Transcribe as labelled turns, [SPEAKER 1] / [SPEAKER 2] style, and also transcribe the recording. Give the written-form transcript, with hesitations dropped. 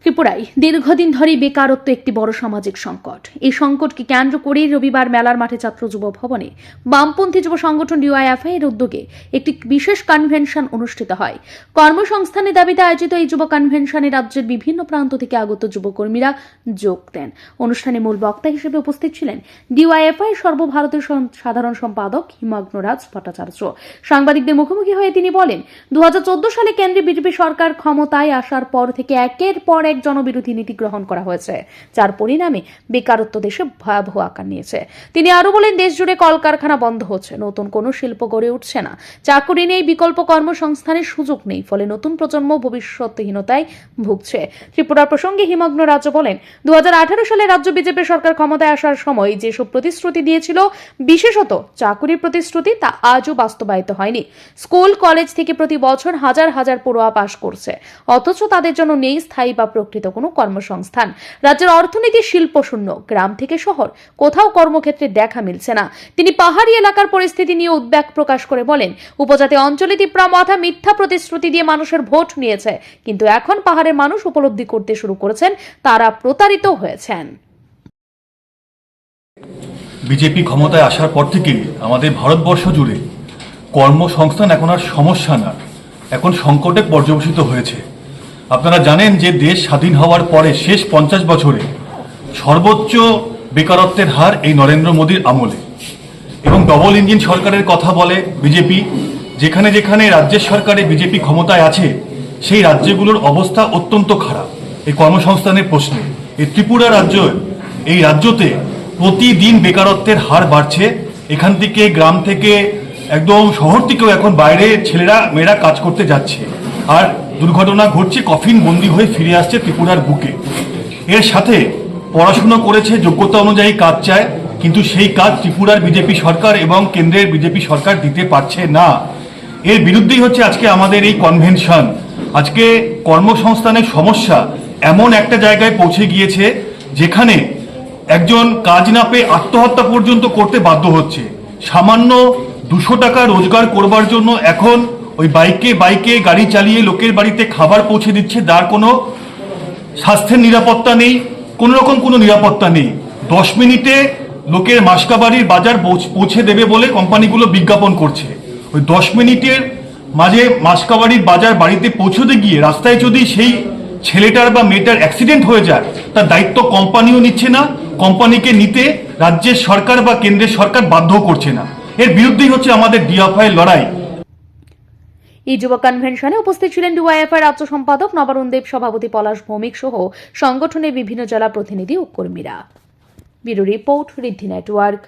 [SPEAKER 1] ত্রিপুরায় দীর্ঘদিন ধরে বেকারত্ব একটি বড় সামাজিক সংকট। এই সংকটকে কেন্দ্র করে রবিবার মেলার মাঠে ছাত্র যুব ভবনে বামপন্থী যুব সংগঠন ডিওয়াইএফআই এর উদ্যোগে একটি বিশেষ কনভেনশন অনুষ্ঠিত হয়। কর্মসংস্থানের দাবিতে আয়োজিত এই যুব কনভেনশনে রাজ্যের বিভিন্ন প্রান্ত থেকে আগত যুবকর্মীরা যোগ দেন। অনুষ্ঠানে মূল বক্তা হিসেবে উপস্থিত ছিলেন ডিওয়াইএফআই সর্বভারতীয় সাধারণ সম্পাদক হিমগ্নরাজ ভট্টাচার্য। সাংবাদিকদের মুখোমুখি হয়ে তিনি বলেন, 2014 সালে কেন্দ্রে বিজেপি সরকার ক্ষমতায় আসার পর থেকে একের পর এক জনবিরোধী নীতি গ্রহণ করা হয়েছে, যার পরিণামে বেকারত্ব দেশে ভয়াবহ আকার নিয়েছে। তিনি আরো বলেন, দেশ জুড়ে কলকারখানা বন্ধ হচ্ছে, নতুন কোনো শিল্প গড়ে উঠছে না, চাকরি নেই, বিকল্প কর্মসংস্থানের সুযোগ নেই, ফলে নতুন প্রজন্ম ভবিষ্যৎহীনতায় ভুগছে। ত্রিপুরার প্রসঙ্গে হিমগ্ন রাজ্য বলেন, 2018 সালে রাজ্য বিজেপি সরকার ক্ষমতায় আসার সময় যেসব প্রতিশ্রুতি দিয়েছিল, বিশেষত চাকরির প্রতিশ্রুতি, তা আজও বাস্তবায়িত হয়নি। স্কুল কলেজ থেকে প্রতি বছর হাজার হাজার পড়ুয়া পাশ করছে, অথচ তাদের জন্য নেই স্থায়ী বা প্রকৃত কোনো কর্মসংস্থান। রাজ্যের অর্থনীতি শিল্প শূন্য, গ্রাম থেকে শহর কোথাও কর্মক্ষেত্রে দেখা মিলছে না। তিনি পাহাড়ি এলাকার পরিস্থিতি নিয়ে উদ্বেগ প্রকাশ করে বলেন, উপজাতি অঞ্চলে তিপ্রা মাথা মিথ্যা প্রতিশ্রুতি দিয়ে মানুষের ভোট নিয়েছে, কিন্তু এখন পাহাড়ের মানুষ উপলব্ধি করতে শুরু করেছেন তারা প্রতারিত হয়েছেন।
[SPEAKER 2] বিজেপি ক্ষমতায় আসার পর থেকে আমাদের ভারতবর্ষ জুড়ে কর্মসংস্থান এখন আর সমস্যা না, এখন সংকটে পর্যবসিত হয়েছে। আপনারা জানেন যে দেশ স্বাধীন হওয়ার পরে শেষ 50 বছরে সর্বোচ্চ বেকারত্বের হার এই নরেন্দ্র মোদীর আমলে, এবং ডবল ইঞ্জিন সরকারের কথা বলে বিজেপি। যেখানে যেখানে রাজ্যের সরকারে বিজেপি ক্ষমতায় আছে সেই রাজ্যগুলোর অবস্থা অত্যন্ত খারাপ এই কর্মসংস্থানের প্রশ্নে। এই ত্রিপুরা রাজ্য, এই রাজ্যতে প্রতিদিন বেকারত্বের হার বাড়ছে। এখান থেকে গ্রাম থেকে একদম শহর থেকেও এখন বাইরে ছেলেরা মেয়েরা কাজ করতে যাচ্ছে, আর দুর্ঘটনা ঘটছে, কফিন বন্দি হয়ে ফিরে আসছে ত্রিপুরার বুকে। এর সাথে পড়াশুনো করেছে, যোগ্যতা অনুযায়ী কাজ চায়, কিন্তু সেই কাজ ত্রিপুরার বিজেপি সরকার এবং কেন্দ্রের বিজেপি সরকার দিতে পারছে না। এর বিরুদ্ধেই হচ্ছে আজকে আমাদের এই কনভেনশন। আজকে কর্মসংস্থানের সমস্যা এমন একটা জায়গায় পৌঁছে গিয়েছে যেখানে একজন কাজ না পেয়ে আত্মহত্যা পর্যন্ত করতে বাধ্য হচ্ছে। সামান্য 200 টাকা রোজগার করবার জন্য এখন ওই বাইকে গাড়ি চালিয়ে লোকের বাড়িতে খাবার পৌঁছে দিচ্ছে, যার কোনো স্বাস্থ্যের নিরাপত্তা নেই, কোনো রকম কোনো নিরাপত্তা নেই। 10 মিনিটে লোকের মাসকাবাড়ির বাজার পৌঁছে দেবে বলে কোম্পানিগুলো বিজ্ঞাপন করছে। ওই 10 মিনিটের মাঝে মাসকাবাড়ির বাজার বাড়িতে পৌঁছতে গিয়ে রাস্তায় যদি সেই ছেলেটার বা মেয়েটার অ্যাক্সিডেন্ট হয়ে যায়, তার দায়িত্ব কোম্পানিও নিচ্ছে না, কোম্পানিকে নিতে রাজ্যের সরকার বা কেন্দ্রের সরকার বাধ্য করছে না। এর বিরুদ্ধেই হচ্ছে আমাদের ডিওয়াইএফআই এর লড়াই।
[SPEAKER 1] এই যুব কনভেনশনে উপস্থিত ছিলেন ডিওয়াইএফআই রাজ্য সম্পাদক নবারুণ দেব, সভাপতি পলাশ ভৌমিক সহ সংগঠনের বিভিন্ন জেলা প্রতিনিধি ও কর্মীরা। ব্যুরো রিপোর্ট, ঋদ্ধি নেটওয়ার্ক।